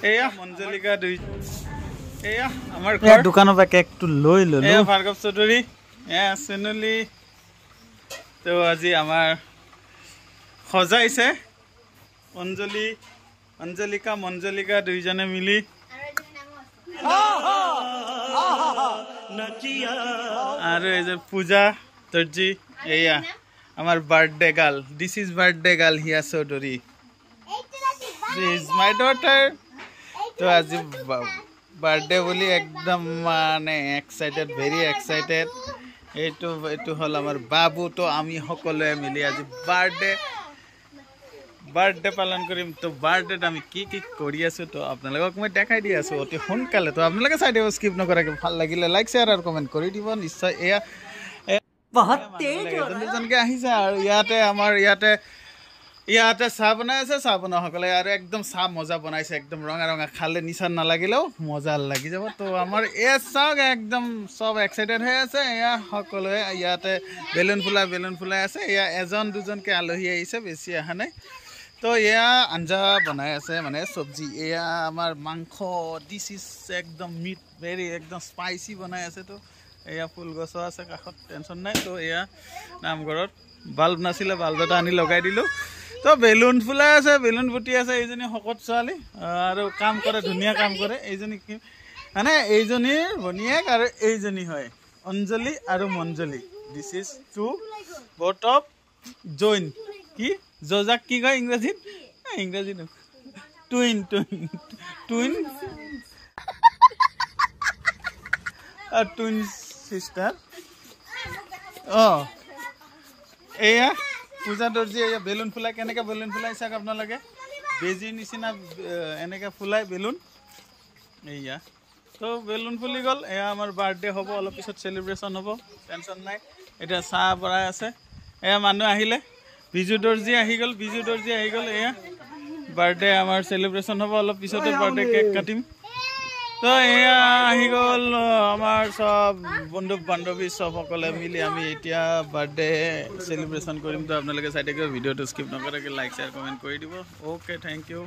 এয়া মঞ্জলিকা দুই এয়া আমাৰ ঘৰ দোকানৰ পৰা কেকটো লৈ ললো এয়া ভাৰ্গৱ চৌধুৰী এয়া চেনলি তো আজি আমাৰ সজাইছে অঞ্জলিকা দুইজনে মিলি আৰু এই যে পূজা দৰ্জি এয়া আমাৰ birthday girl this is birthday girl Hiya Chowdhury this is my daughter তো আজি বাৰ্থডে বুলি একদম মানে এক্সাইটেড ভেৰি এক্সাইটেড এইটো হ'ল আমাৰ বাবু তো আমি সকলোৱে মিলি আজি বাৰ্থডে পালন কৰিম তো বাৰ্থডেত আমি কি কৰি আছো তো আপোনালোকক মই দেখাই দি আছো অতি সোনকালে তো আপোনালোকে চাই দিব স্কিপ নকৰাকে ভাল লাগিলে লাইক শ্বেয়াৰ আৰু কমেণ্ট কৰি দিব নিশ্চয় এয়া বহুত তেজ জনকে আহিছে আৰু ইয়াতে চাহ বনাই আছে চাহ বনোৱাসকলে আৰু একদম চাহ মজা বনাইছে একদম ৰঙা ৰঙা খালে নিচা নালাগিলেও মজা লাগি যাব তো আমাৰ এয়া চাওক একদম চব এক্সাইটেড হৈ আছে এয়া সকলোৱে ইয়াতে বেলুন ফুলাই আছে এয়া এজন দুজনকে আলহী আহিছে বেছি অহা নাই তো এয়া আঞ্জা বনাই আছে মানে চব্জি এয়া আমাৰ মাংস দিস ইজ একদম মিট ভেৰি একদম স্পাইচি বনাই আছে তো এয়া ফুল গছ আছে কাষত টেনশ্যন নাই তো এয়া নামঘৰত বাল্ব নাছিলে বাল্ব এটা আনি লগাই দিলোঁ তো বেলুন ফুলাই আছে বেলুন ফুটি আছে এইজনী শকত ছোৱালী আৰু কাম কৰে ধুনীয়া কাম কৰে এইজনী কি মানে এইজনীৰ ভনীয়েক আৰু এইজনী হয় অঞ্জলি আৰু মঞ্জলি দিস ইজ টু বট অফ জইন কি জজাক কি কয় ইংৰাজীত টুইন টুইন সিস্টাৰ এয়া পূজা দৰ্জি এয়া বেলুন ফুলাই কেনেকৈ বেলুন ফুলাই চাওক আপোনালোকে বেজীৰ নিচিনা এনেকৈ ফুলাই বেলুন এয়া তো বেলুন ফুলি গ'ল এয়া আমাৰ বাৰ্থডে হ'ব অলপ পিছত চেলিব্ৰেশ্যন হ'ব টেনশ্যন নাই এতিয়া চাহ বনাই আছে এয়া মানুহ আহিলে বিজু দৰ্জি আহি গ'ল এয়া বাৰ্থডে আমাৰ চেলিব্ৰেশ্যন হ'ব অলপ পিছতে বাৰ্থডে কেক কাটিম তো এয়া আহি গ'ল আমাৰ চব বন্ধু বান্ধৱী চবসকলে মিলি আমি এতিয়া বাৰ্থডে চেলিব্ৰেশ্যন কৰিম তো আপোনালোকে চাই থাকিব ভিডিঅ'টো স্কিপ নকৰাকৈ লাইক শ্বেয়াৰ কমেণ্ট কৰি দিব অ'কে থেংক ইউ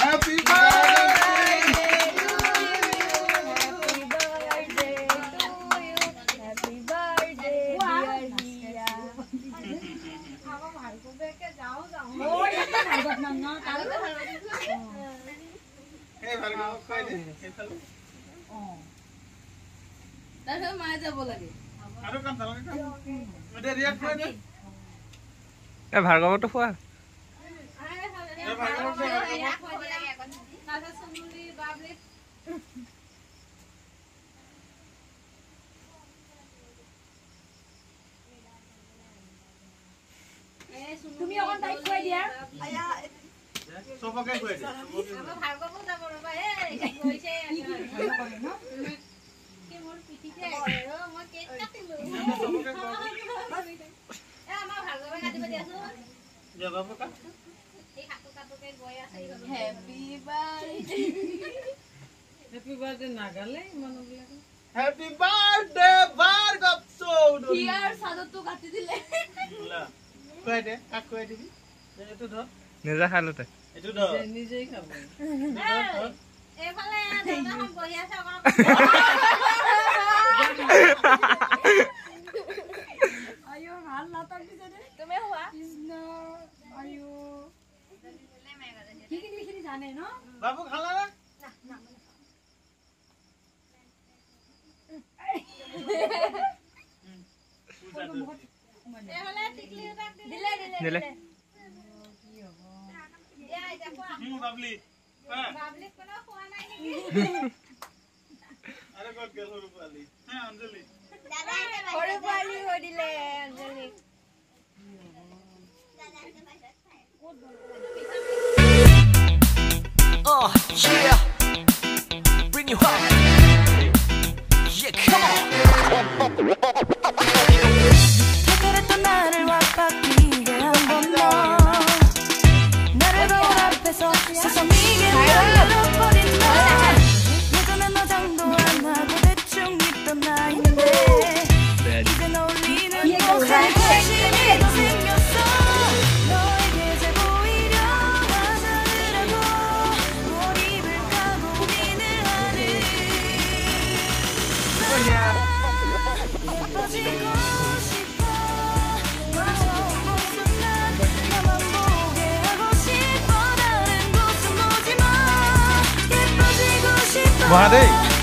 হেপী ভাৰ্গৱটো খোৱা তুমি অকণ তাইক খুৱাই দিয়া চবকে খুৱাই দিয়া আমাৰ ভাৰ্গৱও যাব ৰবা কৈছে কি মোৰ পিঠিতে মই কেক কাটিলো আমাৰ ভাৰ্গৱে কাটিব দিয়াছো জগাব কা এই কাটোকে গৈ আছে হেপী বাৰ্থডে নাগালে মানুহবিলাক হেপী বাৰ্থডে ভাৰ্গৱ চৌধুৰী হিয়াৰ সাদতো কাটি দিলে খুৱাই দে কাক খুৱাই দিবি এইটো ধৰ নিজে খালোতে এইটো ধৰ নিজেই খাব এফালে দাদাখন বহি আছে অকণ আয়ো ভাল নাটক দিছে দে তুমি হোৱা কৃষ্ণ আয়ো কি জানে ন বাবু খালা না এফালে টিকলি দিলে কি হ'ব এ আইতা কোৱা বাবলি বাবলি কোনো খোৱা নাই নেকি আরে কত গেল সরু পালি হ্যাঁ অঞ্জলি দাদা সরু পালি হৈ দিলে অঞ্জলি Oh yeah, bring you home. Yeah, come on. 그랬던 나를 와빠기게 한 번 더 나를 거울 앞에서 세상이게 흘러버린 나 예전엔 화장도 안 하고 대충 있던 나인데 이젠 어울리는 곳에 관심이 생겼어 너에게 잘 보이려 화장을 하고 বহা দেই